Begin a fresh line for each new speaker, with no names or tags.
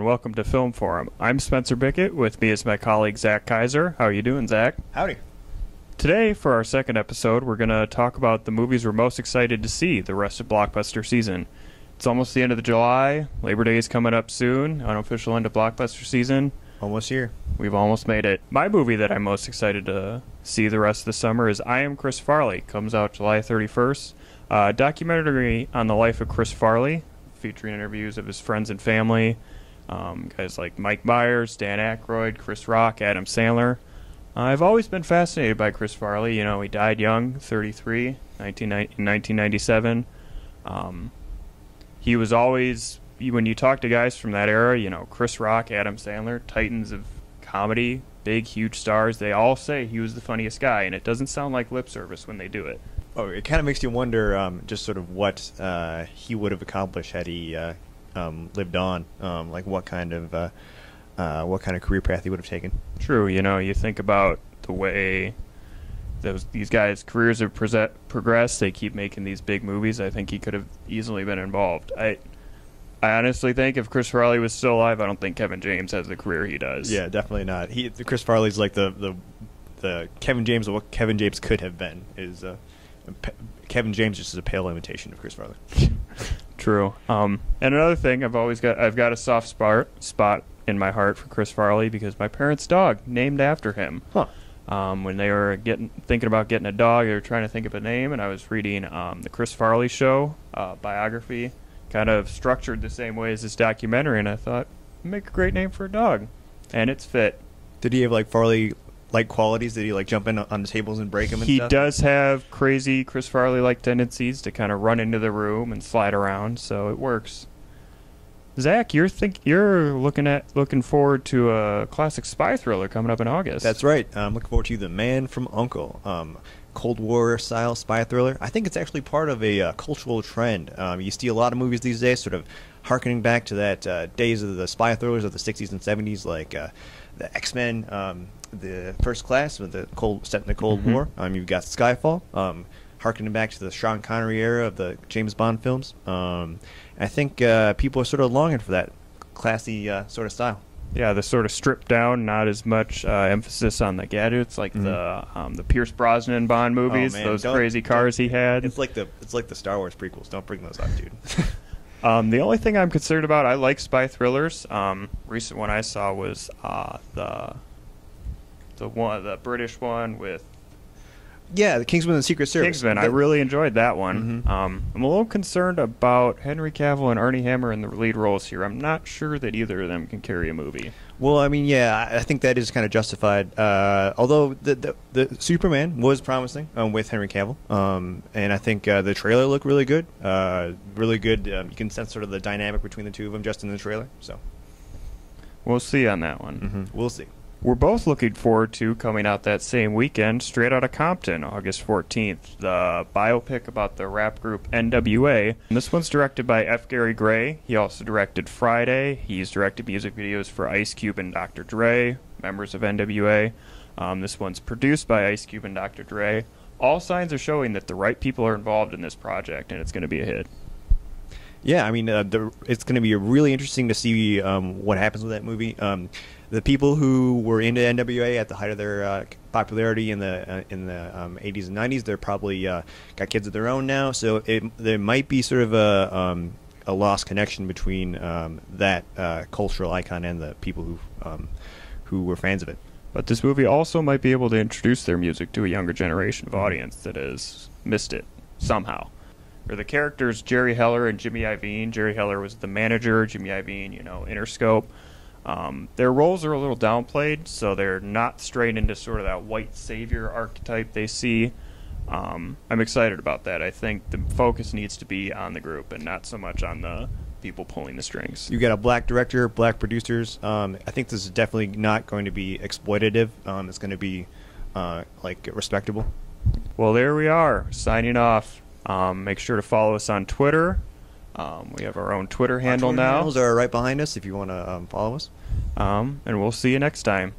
welcome to Film Forum. I'm Spencer Bickett. With me is my colleague Zach Kaiser. How are you doing, Zach?
Howdy.
Today, for our second episode, we're going to talk about the movies we're most excited to see the rest of blockbuster season. It's almost the end of the July. Labor Day is coming up soon. Unofficial end of blockbuster season.
Almost here.
We've almost made it. My movie that I'm most excited to see the rest of the summer is I Am Chris Farley. Comes out July 31st. A documentary on the life of Chris Farley, featuring interviews of his friends and family. Guys like Mike Myers, Dan Aykroyd, Chris Rock, Adam Sandler. I've always been fascinated by Chris Farley. You know, he died young, 33, in 1997. He was always, when you talk to guys from that era, you know, Chris Rock, Adam Sandler, titans of comedy, big, huge stars, they all say he was the funniest guy, and it doesn't sound like lip service when they do it.
Oh, it kind of makes you wonder just sort of what he would have accomplished had he lived on, like what kind of career path he would have taken.
True, you know, you think about the way these guys' careers have progressed. They keep making these big movies. I think he could have easily been involved. I honestly think if Chris Farley was still alive, I don't think Kevin James has the career he does.
Yeah, definitely not. Chris Farley's like the Kevin James of what Kevin James could have been. Kevin James just is a pale imitation of Chris Farley.
True. And another thing, I've got a soft spot in my heart for Chris Farley because my parents' dog named after him.
Huh.
When they were thinking about getting a dog, they were trying to think of a name, and I was reading the Chris Farley Show biography, kind of structured the same way as this documentary, and I thought, make a great name for a dog, and it's fit.
Did he have like Farley-like qualities? Did he like jump in on the tables and break them and stuff?
He does have crazy Chris Farley-like tendencies to kind of run into the room and slide around, so it works. Zach, you're looking forward to a classic spy thriller coming up in August.
That's right. I'm looking forward to The Man from U.N.C.L.E. Cold War style spy thriller. I think it's actually part of a cultural trend. You see a lot of movies these days sort of harkening back to that days of the spy thrillers of the 60s and 70s, like the X-Men, the First Class, with set in the Cold War. You've got Skyfall, harkening back to the Sean Connery era of the James Bond films. I think people are sort of longing for that classy sort of style.
Yeah, the sort of stripped down, not as much emphasis on the gadgets, like the Pierce Brosnan Bond movies, those crazy cars he had.
It's like the Star Wars prequels. Don't bring those up, dude.
The only thing I'm concerned about, I like spy thrillers. Recent one I saw was the British one with.
Yeah, the Kingsman and the Secret Service.
Kingsman, I really enjoyed that one. I'm a little concerned about Henry Cavill and Armie Hammer in the lead roles here. I'm not sure that either of them can carry a movie.
Well, I mean, yeah, I think that is kind of justified. Although the Superman was promising with Henry Cavill, and I think the trailer looked really good. Really good. You can sense sort of the dynamic between the two of them just in the trailer. So
we'll see on that one.
We'll see.
We're both looking forward to coming out that same weekend, Straight Outta Compton, August 14th, the biopic about the rap group N.W.A. And this one's directed by F. Gary Gray. He also directed Friday. He's directed music videos for Ice Cube and Dr. Dre, members of N.W.A. This one's produced by Ice Cube and Dr. Dre. All signs are showing that the right people are involved in this project, and it's going to be a hit.
Yeah, I mean, it's going to be really interesting to see what happens with that movie. The people who were into NWA at the height of their popularity in the 80s and 90s, they're probably got kids of their own now. So there might be sort of a lost connection between that cultural icon and the people who were fans of it.
But this movie also might be able to introduce their music to a younger generation of audience that has missed it somehow. Or the characters Jerry Heller and Jimmy Iovine. Jerry Heller was the manager, Jimmy Iovine, Interscope. Their roles are a little downplayed, so they're not straight into sort of that white savior archetype they see. I'm excited about that. I think the focus needs to be on the group and not so much on the people pulling the strings.
You got a black director, black producers. I think this is definitely not going to be exploitative. It's going to be respectable.
Well, there we are, signing off. Make sure to follow us on Twitter. We have our own Twitter handle now.
Handles are right behind us if you want to follow us.
And we'll see you next time.